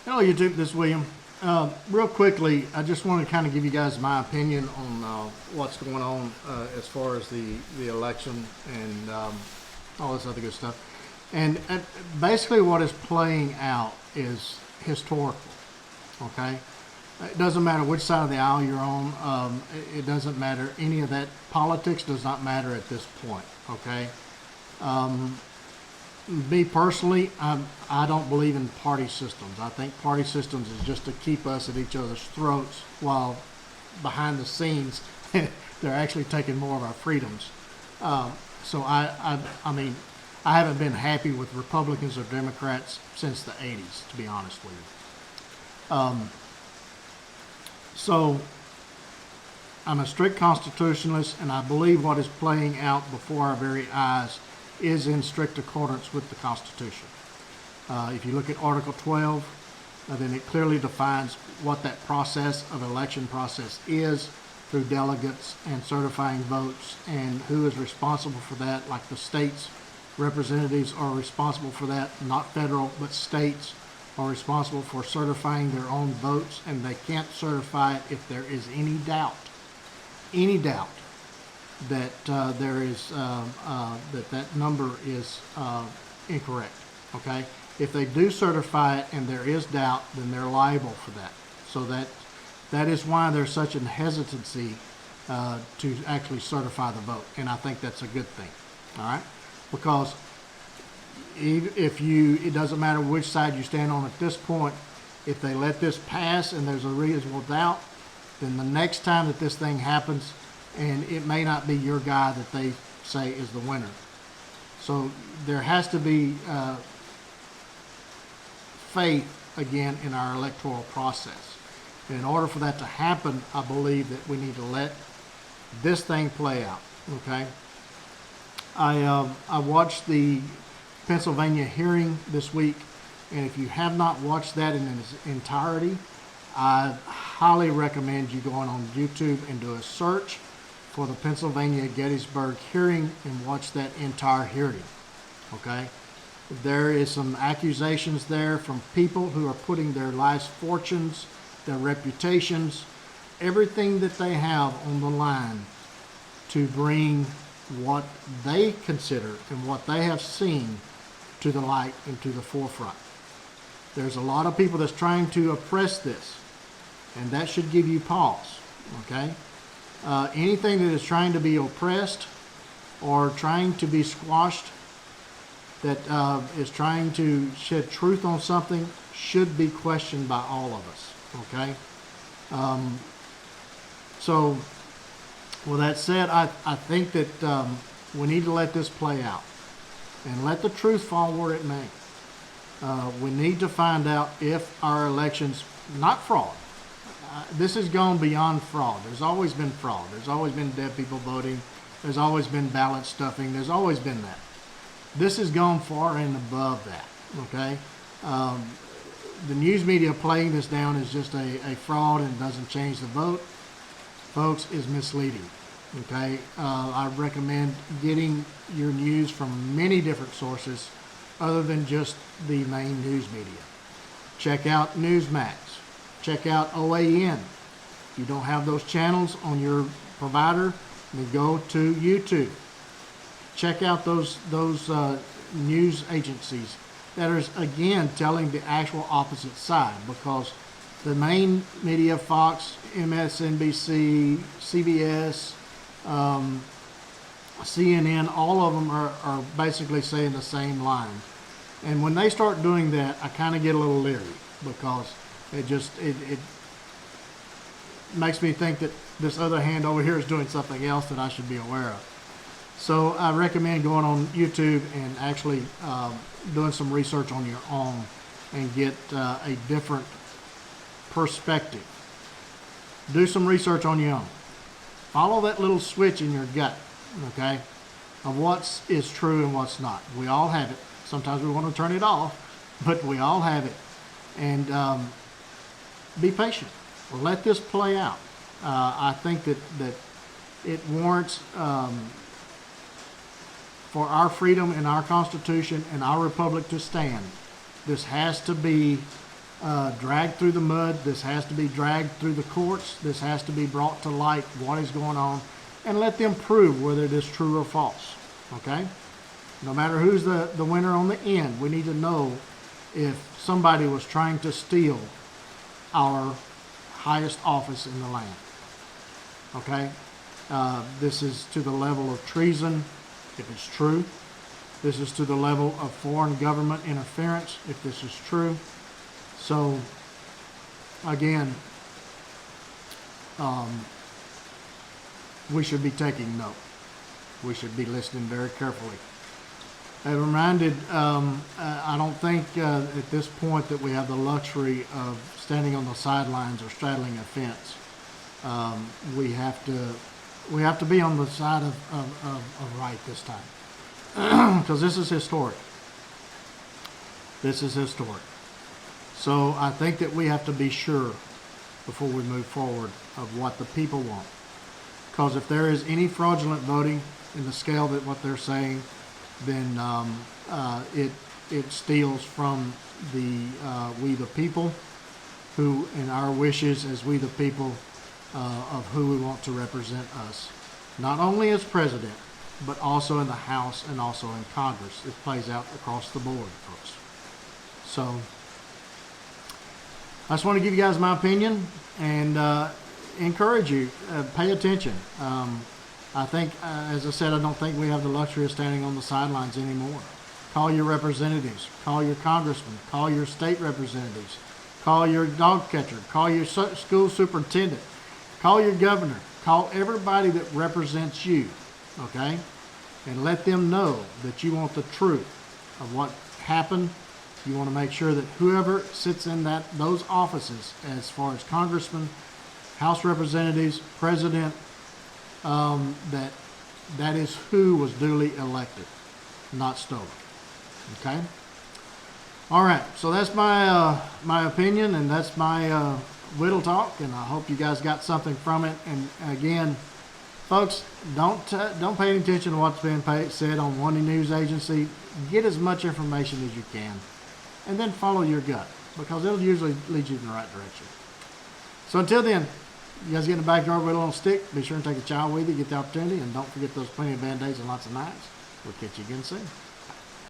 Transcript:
Hello YouTube, this is William. Real quickly, I just want to kind of give you guys my opinion on what's going on as far as the election and all this other good stuff. And basically what is playing out is historical, okay? It doesn't matter which side of the aisle you're on. It doesn't matter. Any of that. Politics does not matter at this point, okay? Me personally, I don't believe in party systems. I think party systems is just to keep us at each other's throats while behind the scenes they're actually taking more of our freedoms. So I mean, I haven't been happy with Republicans or Democrats since the 80s, to be honest with you. So I'm a strict constitutionalist, and I believe what is playing out before our very eyes is in strict accordance with the Constitution. If you look at Article 12, then it clearly defines what that process of election process is through delegates and certifying votes, and who is responsible for that. Like the states' representatives are responsible for that, not federal, but states are responsible for certifying their own votes, and they can't certify it if there is any doubt that there is that number is incorrect. Okay, if they do certify it and there is doubt, then they're liable for that. So that is why there's such a hesitancy to actually certify the vote, and I think that's a good thing. All right, because it doesn't matter which side you stand on at this point. If they let this pass and there's a reasonable doubt, then the next time that this thing happens, and it may not be your guy that they say is the winner. So there has to be faith again in our electoral process. And in order for that to happen, I believe that we need to let this thing play out. Okay. I watched the Pennsylvania hearing this week, and if you have not watched that in its entirety, I highly recommend you going on YouTube and do a search for the Pennsylvania Gettysburg hearing and watch that entire hearing. Okay, there is some accusations there from people who are putting their life's fortunes, their reputations, everything that they have on the line to bring what they consider and what they have seen to the light and to the forefront. There's a lot of people that's trying to oppress this, and that should give you pause. Okay. Anything that is trying to be oppressed or trying to be squashed, that is trying to shed truth on something, should be questioned by all of us. Okay. So with that said, I think that we need to let this play out and let the truth fall where it may. We need to find out if our elections, not fraud. This has gone beyond fraud. There's always been fraud. There's always been dead people voting. There's always been ballot stuffing. There's always been that. This has gone far and above that. Okay. The news media playing this down as just a fraud and doesn't change the vote, folks, is misleading. Okay. I recommend getting your news from many different sources other than just the main news media. Check out Newsmax. Check out OAN. If you don't have those channels on your provider, then go to YouTube. Check out those news agencies that are, again, telling the actual opposite side, because the main media, Fox, MSNBC, CBS, CNN, all of them are basically saying the same line. And when they start doing that, I kind of get a little leery, because it makes me think that this other hand over here is doing something else that I should be aware of. So I recommend going on YouTube and actually doing some research on your own and get a different perspective. Do some research on your own. Follow that little switch in your gut, okay, of what is true and what's not. We all have it. Sometimes we want to turn it off, but we all have it. And be patient. Let this play out. I think that it warrants for our freedom and our Constitution and our republic to stand. This has to be dragged through the mud. This has to be dragged through the courts. This has to be brought to light what is going on, and let them prove whether it is true or false. Okay? No matter who's the winner on the end, we need to know if somebody was trying to steal our highest office in the land. Okay? This is to the level of treason, if it's true. This is to the level of foreign government interference, if this is true. So, again, we should be taking note. We should be listening very carefully. I'm reminded, I don't think at this point that we have the luxury of standing on the sidelines or straddling a fence. We have to be on the side of right this time, because this is historic. This is historic. So I think that we have to be sure before we move forward of what the people want. Because if there is any fraudulent voting in the scale that what they're saying, then it steals from we the people, who in our wishes as we the people of who we want to represent us, not only as president, but also in the House and also in Congress. It plays out across the board, folks. So I just want to give you guys my opinion and encourage you, pay attention. I think, as I said, I don't think we have the luxury of standing on the sidelines anymore. Call your representatives, call your congressmen, call your state representatives, call your dog catcher, call your school superintendent, call your governor, call everybody that represents you, okay? And let them know that you want the truth of what happened. You want to make sure that whoever sits in those offices, as far as congressmen, House representatives, president, that is who was duly elected, not stolen. Okay. All right. So that's my my opinion, and that's my whittle talk, and I hope you guys got something from it. And again, folks, don't pay any attention to what's being said on one news agency. Get as much information as you can, and then follow your gut, because it'll usually lead you in the right direction. So until then, you guys get in the backyard with a little stick. Be sure and take a child with you, get the opportunity, and don't forget those plenty of Band-Aids and lots of knives. We'll catch you again soon.